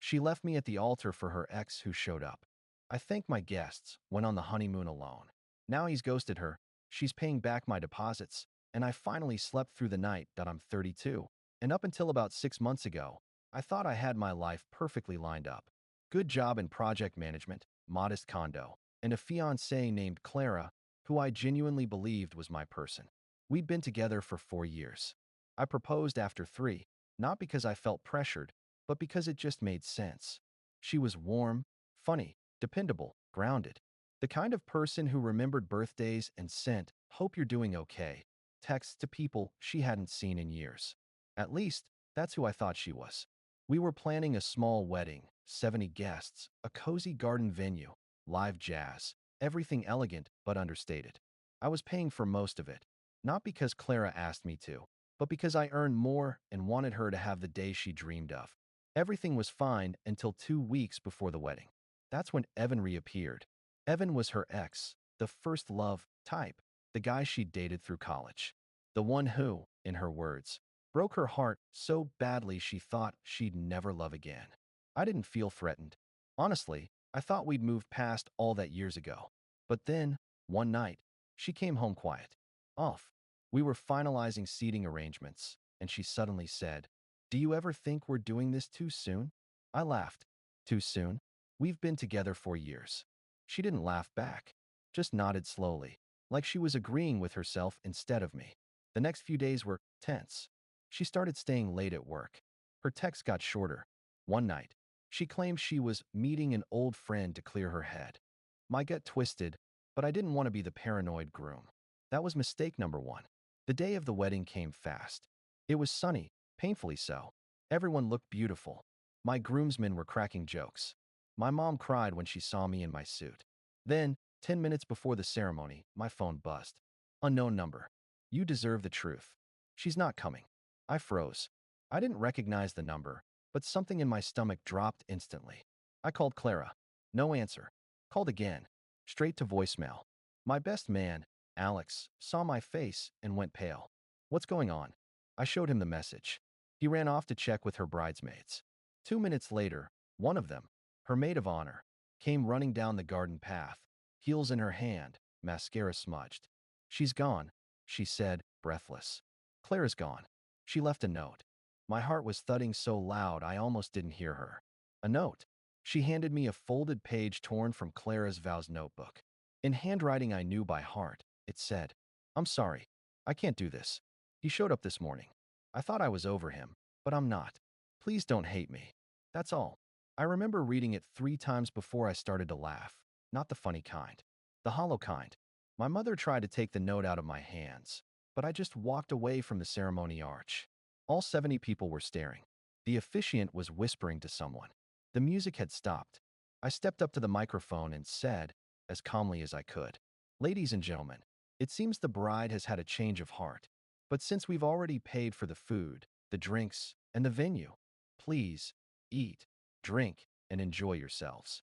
She left me at the altar for her ex who showed up. I thanked my guests, went on the honeymoon alone. Now he's ghosted her, she's paying back my deposits, and I finally slept through the night that I'm 32. And up until about 6 months ago, I thought I had my life perfectly lined up. Good job in project management, modest condo, and a fiancée named Clara, who I genuinely believed was my person. We'd been together for 4 years. I proposed after 3, not because I felt pressured, but because it just made sense. She was warm, funny, dependable, grounded. The kind of person who remembered birthdays and sent, "Hope you're doing okay," texts to people she hadn't seen in years. At least, that's who I thought she was. We were planning a small wedding, 70 guests, a cozy garden venue, live jazz, everything elegant but understated. I was paying for most of it, not because Clara asked me to, but because I earned more and wanted her to have the day she dreamed of. Everything was fine until 2 weeks before the wedding. That's when Evan reappeared. Evan was her ex, the first love type, the guy she'd dated through college. The one who, in her words, broke her heart so badly she thought she'd never love again. I didn't feel threatened. Honestly, I thought we'd moved past all that years ago. But then, one night, she came home quiet. Off. We were finalizing seating arrangements, and she suddenly said, "Do you ever think we're doing this too soon?" I laughed. Too soon? We've been together 4 years. She didn't laugh back, just nodded slowly, like she was agreeing with herself instead of me. The next few days were tense. She started staying late at work. Her texts got shorter. One night, she claimed she was meeting an old friend to clear her head. My gut twisted, but I didn't want to be the paranoid groom. That was mistake number one. The day of the wedding came fast. It was sunny, painfully so. Everyone looked beautiful. My groomsmen were cracking jokes. My mom cried when she saw me in my suit. Then, 10 minutes before the ceremony, my phone buzzed. Unknown number. "You deserve the truth. She's not coming." I froze. I didn't recognize the number, but something in my stomach dropped instantly. I called Clara. No answer. Called again. Straight to voicemail. My best man, Alex, saw my face and went pale. "What's going on?" I showed him the message. He ran off to check with her bridesmaids. 2 minutes later, one of them, her maid of honor, came running down the garden path, heels in her hand, mascara smudged. "She's gone," she said, breathless. "Clara's gone." She left a note. My heart was thudding so loud I almost didn't hear her. A note. She handed me a folded page torn from Clara's vows notebook. In handwriting I knew by heart, it said, "I'm sorry. I can't do this. He showed up this morning. I thought I was over him, but I'm not. Please don't hate me. That's all." I remember reading it 3 times before I started to laugh. Not the funny kind. The hollow kind. My mother tried to take the note out of my hands, but I just walked away from the ceremony arch. All 70 people were staring. The officiant was whispering to someone. The music had stopped. I stepped up to the microphone and said, as calmly as I could, "Ladies and gentlemen, it seems the bride has had a change of heart. But since we've already paid for the food, the drinks, and the venue, please, eat, drink, and enjoy yourselves."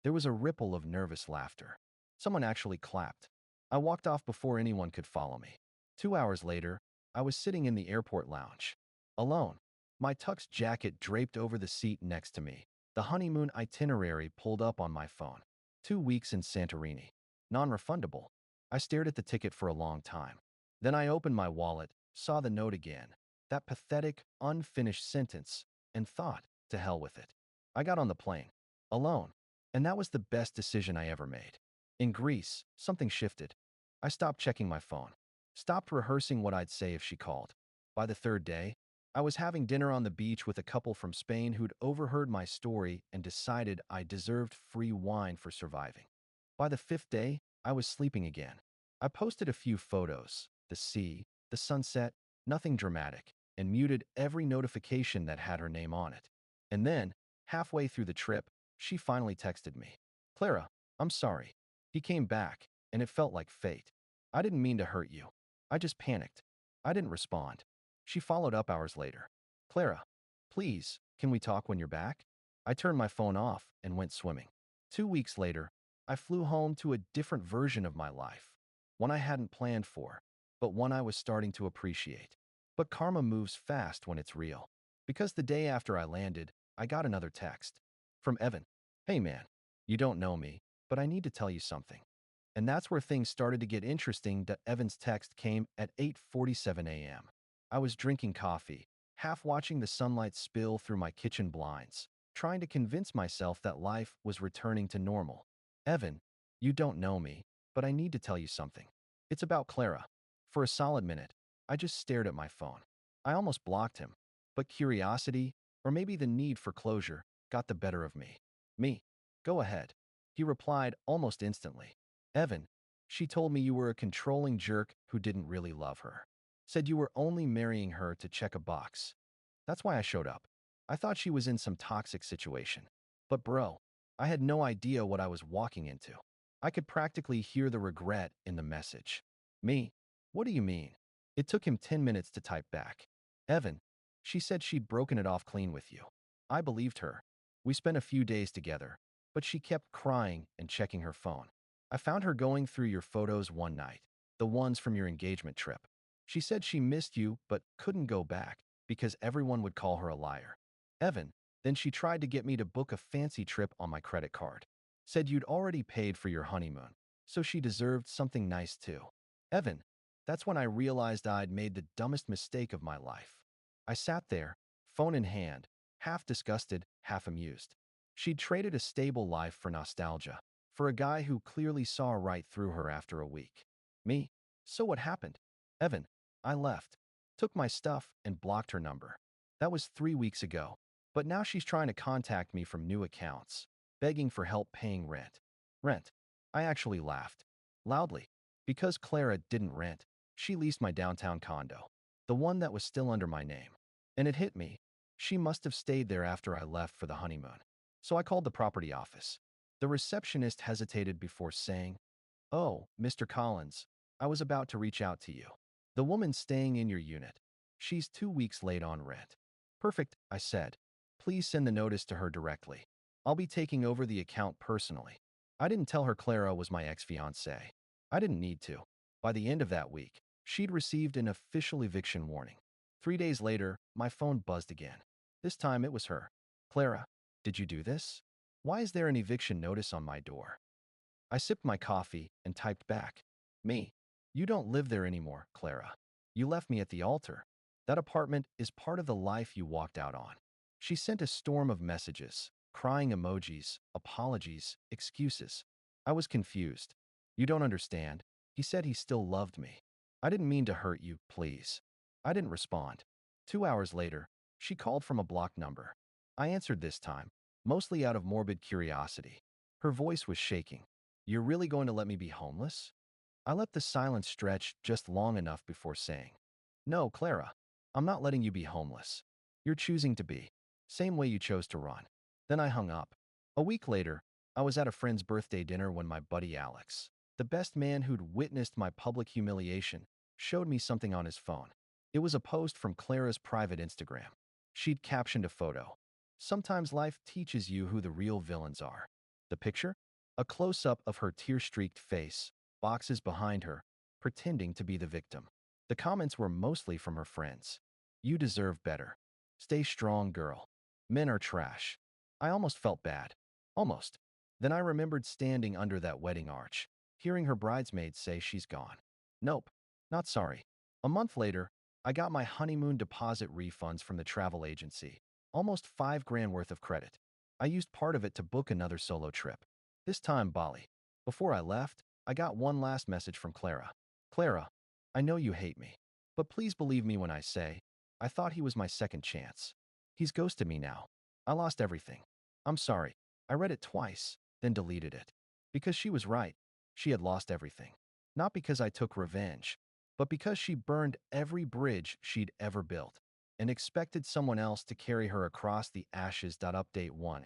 There was a ripple of nervous laughter. Someone actually clapped. I walked off before anyone could follow me. 2 hours later, I was sitting in the airport lounge. Alone. My tux jacket draped over the seat next to me. The honeymoon itinerary pulled up on my phone. 2 weeks in Santorini. Non-refundable. I stared at the ticket for a long time. Then I opened my wallet, saw the note again, that pathetic, unfinished sentence, and thought, to hell with it. I got on the plane. Alone. And that was the best decision I ever made. In Greece, something shifted. I stopped checking my phone. Stopped rehearsing what I'd say if she called. By the third day, I was having dinner on the beach with a couple from Spain who'd overheard my story and decided I deserved free wine for surviving. By the 5th day, I was sleeping again. I posted a few photos, the sea, the sunset, nothing dramatic, and muted every notification that had her name on it. And then, halfway through the trip, she finally texted me. "Clara, I'm sorry. He came back, and it felt like fate. I didn't mean to hurt you. I just panicked." I didn't respond. She followed up hours later. "Clara, please, can we talk when you're back?" I turned my phone off and went swimming. 2 weeks later, I flew home to a different version of my life. One I hadn't planned for, but one I was starting to appreciate. But karma moves fast when it's real. Because the day after I landed, I got another text. From Evan. Hey man, you don't know me, but I need to tell you something. And that's where things started to get interesting. That Evan's text came at 8:47 a.m. I was drinking coffee, half watching the sunlight spill through my kitchen blinds, trying to convince myself that life was returning to normal. Evan, you don't know me, but I need to tell you something. It's about Clara. For a solid minute, I just stared at my phone. I almost blocked him, but curiosity, or maybe the need for closure, got the better of me. Me? Go ahead. He replied almost instantly. Evan, she told me you were a controlling jerk who didn't really love her. Said you were only marrying her to check a box. That's why I showed up. I thought she was in some toxic situation. But bro, I had no idea what I was walking into. I could practically hear the regret in the message. Me? What do you mean? It took him 10 minutes to type back. Evan, she said she'd broken it off clean with you. I believed her. We spent a few days together, but she kept crying and checking her phone. I found her going through your photos one night, the ones from your engagement trip. She said she missed you but couldn't go back because everyone would call her a liar. Evan, then she tried to get me to book a fancy trip on my credit card. Said you'd already paid for your honeymoon, so she deserved something nice too. Evan, that's when I realized I'd made the dumbest mistake of my life. I sat there, phone in hand, half disgusted, half amused. She'd traded a stable life for nostalgia, for a guy who clearly saw right through her after a week. Me? So what happened? Evan, I left, took my stuff, and blocked her number. That was 3 weeks ago, but now she's trying to contact me from new accounts, begging for help paying rent. Rent. I actually laughed. Loudly. Because Clara didn't rent, she leased my downtown condo, the one that was still under my name. And it hit me. She must have stayed there after I left for the honeymoon. So I called the property office. The receptionist hesitated before saying, "Oh, Mr. Collins, I was about to reach out to you. The woman staying in your unit. She's 2 weeks late on rent." Perfect, I said. Please send the notice to her directly. I'll be taking over the account personally. I didn't tell her Clara was my ex-fiancée. I didn't need to. By the end of that week, she'd received an official eviction warning. 3 days later, my phone buzzed again. This time it was her. Clara, did you do this? Why is there an eviction notice on my door? I sipped my coffee and typed back. Me. You don't live there anymore, Clara. You left me at the altar. That apartment is part of the life you walked out on. She sent a storm of messages, crying emojis, apologies, excuses. I was confused. You don't understand. He said he still loved me. I didn't mean to hurt you, please. I didn't respond. 2 hours later, she called from a blocked number. I answered this time, mostly out of morbid curiosity. Her voice was shaking. You're really going to let me be homeless? I let the silence stretch just long enough before saying, No, Clara, I'm not letting you be homeless. You're choosing to be. Same way you chose to run. Then I hung up. A week later, I was at a friend's birthday dinner when my buddy Alex, the best man who'd witnessed my public humiliation, showed me something on his phone. It was a post from Clara's private Instagram. She'd captioned a photo. Sometimes life teaches you who the real villains are. The picture? A close-up of her tear-streaked face, boxes behind her, pretending to be the victim. The comments were mostly from her friends. You deserve better. Stay strong, girl. Men are trash. I almost felt bad. Almost. Then I remembered standing under that wedding arch, hearing her bridesmaids say she's gone. Nope. Not sorry. A month later, I got my honeymoon deposit refunds from the travel agency. Almost 5 grand worth of credit. I used part of it to book another solo trip. This time, Bali. Before I left, I got one last message from Clara. Clara, I know you hate me, but please believe me when I say, I thought he was my second chance. He's ghosted me now. I lost everything. I'm sorry. I read it twice, then deleted it. Because she was right. She had lost everything. Not because I took revenge, but because she burned every bridge she'd ever built and expected someone else to carry her across the ashes. Update 1.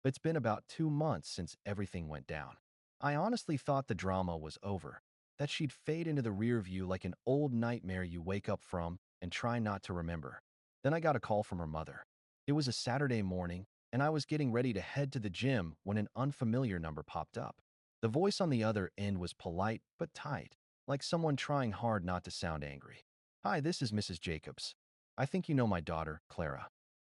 It's been about 2 months since everything went down. I honestly thought the drama was over, that she'd fade into the rear view like an old nightmare you wake up from and try not to remember. Then I got a call from her mother. It was a Saturday morning, and I was getting ready to head to the gym when an unfamiliar number popped up. The voice on the other end was polite but tight, like someone trying hard not to sound angry. Hi, this is Mrs. Jacobs. I think you know my daughter, Clara.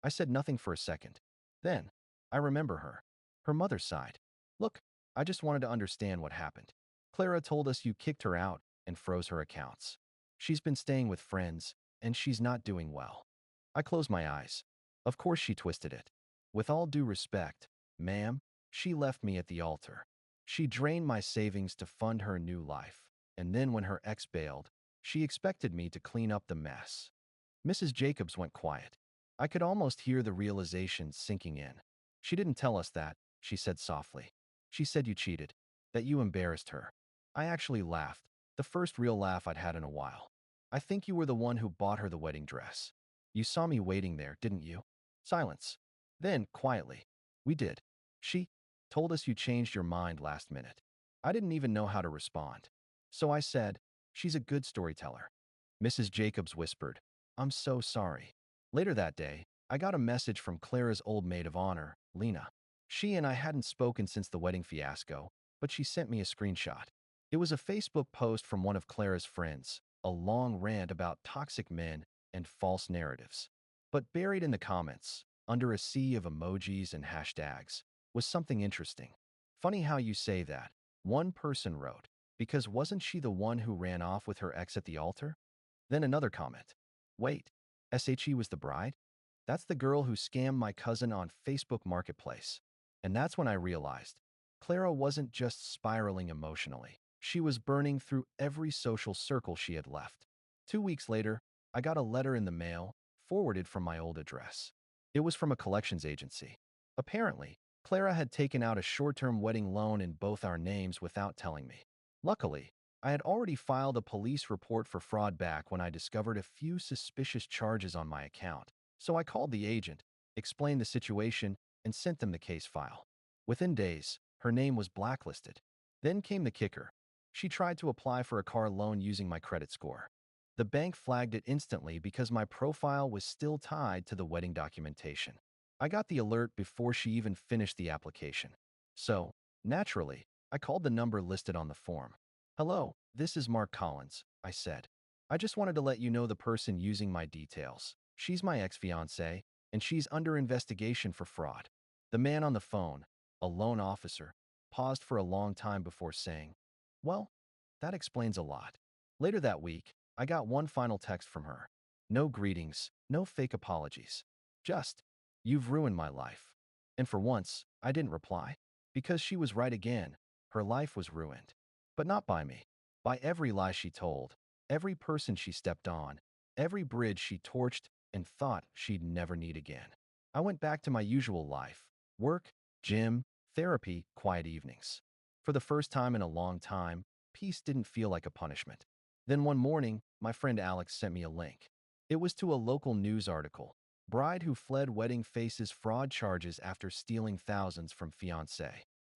I said nothing for a second. Then, I remember her. Her mother sighed. Look, I just wanted to understand what happened. Clara told us you kicked her out and froze her accounts. She's been staying with friends, and she's not doing well. I closed my eyes. Of course she twisted it. With all due respect, ma'am, she left me at the altar. She drained my savings to fund her new life, and then when her ex bailed, she expected me to clean up the mess. Mrs. Jacobs went quiet. I could almost hear the realization sinking in. She didn't tell us that, she said softly. She said you cheated, that you embarrassed her. I actually laughed, the first real laugh I'd had in a while. I think you were the one who bought her the wedding dress. You saw me waiting there, didn't you? Silence. Then, quietly, we did. She told us you changed your mind last minute. I didn't even know how to respond. So I said, she's a good storyteller. Mrs. Jacobs whispered, I'm so sorry. Later that day, I got a message from Clara's old maid of honor, Lena. She and I hadn't spoken since the wedding fiasco, but she sent me a screenshot. It was a Facebook post from one of Clara's friends, a long rant about toxic men and false narratives. But buried in the comments, under a sea of emojis and hashtags, was something interesting. Funny how you say that. One person wrote, because wasn't she the one who ran off with her ex at the altar? Then another comment. Wait, SHE was the bride? That's the girl who scammed my cousin on Facebook Marketplace. And that's when I realized Clara wasn't just spiraling emotionally. She was burning through every social circle she had left. 2 weeks later, I got a letter in the mail, forwarded from my old address. It was from a collections agency. Apparently, Clara had taken out a short-term wedding loan in both our names without telling me. Luckily, I had already filed a police report for fraud back when I discovered a few suspicious charges on my account. So I called the agent, explained the situation, and sent them the case file. Within days, her name was blacklisted. Then came the kicker. She tried to apply for a car loan using my credit score. The bank flagged it instantly because my profile was still tied to the wedding documentation. I got the alert before she even finished the application. So, naturally, I called the number listed on the form. Hello, this is Mark Collins, I said. I just wanted to let you know the person using my details. She's my ex-fiancée, and she's under investigation for fraud. The man on the phone, a loan officer, paused for a long time before saying, well, that explains a lot. Later that week, I got one final text from her. No greetings, no fake apologies. Just, you've ruined my life. And for once, I didn't reply. Because she was right again. Her life was ruined. But not by me. By every lie she told, every person she stepped on, every bridge she torched and thought she'd never need again. I went back to my usual life. Work, gym, therapy, quiet evenings. For the first time in a long time, peace didn't feel like a punishment. Then one morning, my friend Alex sent me a link. It was to a local news article. Bride who fled wedding faces fraud charges after stealing thousands from fiancé.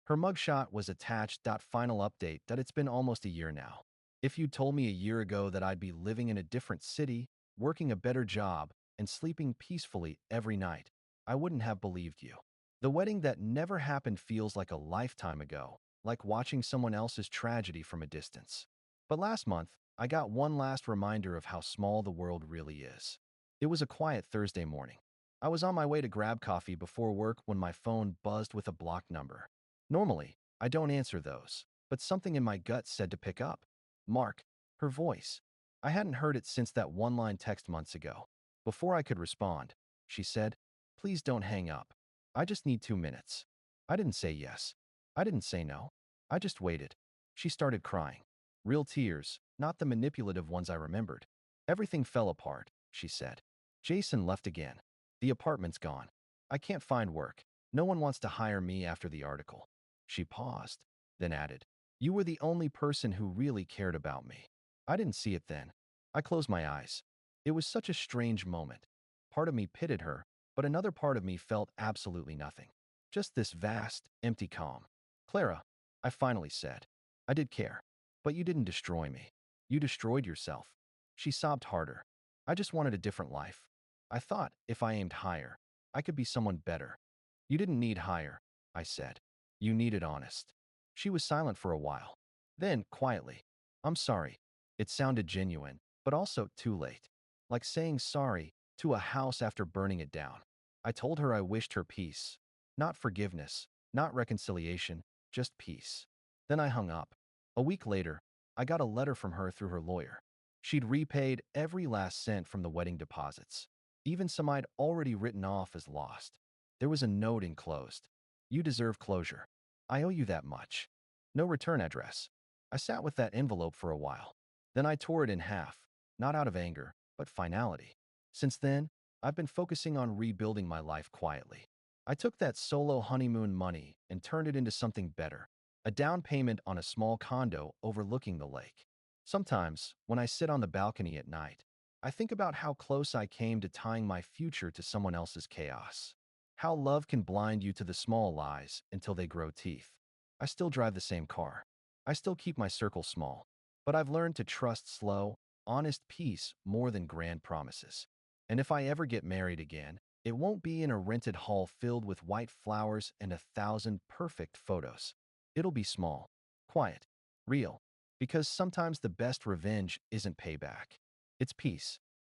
Her mugshot was attached. Final update that it's been almost a year now. If you told me a year ago that I'd be living in a different city, working a better job, and sleeping peacefully every night, I wouldn't have believed you. The wedding that never happened feels like a lifetime ago, like watching someone else's tragedy from a distance. But last month, I got one last reminder of how small the world really is. It was a quiet Thursday morning. I was on my way to grab coffee before work when my phone buzzed with a blocked number. Normally, I don't answer those, but something in my gut said to pick up. Mark, her voice. I hadn't heard it since that one-line text months ago. Before I could respond, she said, please don't hang up. I just need 2 minutes. I didn't say yes. I didn't say no. I just waited. She started crying. Real tears, not the manipulative ones I remembered. Everything fell apart, she said. Jason left again. The apartment's gone. I can't find work. No one wants to hire me after the article. She paused, then added, you were the only person who really cared about me. I didn't see it then. I closed my eyes. It was such a strange moment. Part of me pitied her, but another part of me felt absolutely nothing. Just this vast, empty calm. Clara, I finally said, I did care. But you didn't destroy me. You destroyed yourself. She sobbed harder. I just wanted a different life. I thought if I aimed higher, I could be someone better. You didn't need higher, I said. You needed honest. She was silent for a while. Then, quietly, I'm sorry. It sounded genuine, but also too late. Like saying sorry to a house after burning it down. I told her I wished her peace. Not forgiveness, not reconciliation, just peace. Then I hung up. A week later, I got a letter from her through her lawyer. She'd repaid every last cent from the wedding deposits, even some I'd already written off as lost. There was a note enclosed. You deserve closure. I owe you that much. No return address. I sat with that envelope for a while. Then I tore it in half, not out of anger, but finality. Since then, I've been focusing on rebuilding my life quietly. I took that solo honeymoon money and turned it into something better, a down payment on a small condo overlooking the lake. Sometimes, when I sit on the balcony at night, I think about how close I came to tying my future to someone else's chaos. How love can blind you to the small lies until they grow teeth. I still drive the same car. I still keep my circle small. But I've learned to trust slow, honest peace more than grand promises. And if I ever get married again, it won't be in a rented hall filled with white flowers and 1,000 perfect photos. It'll be small, quiet, real, because sometimes the best revenge isn't payback. It's peace.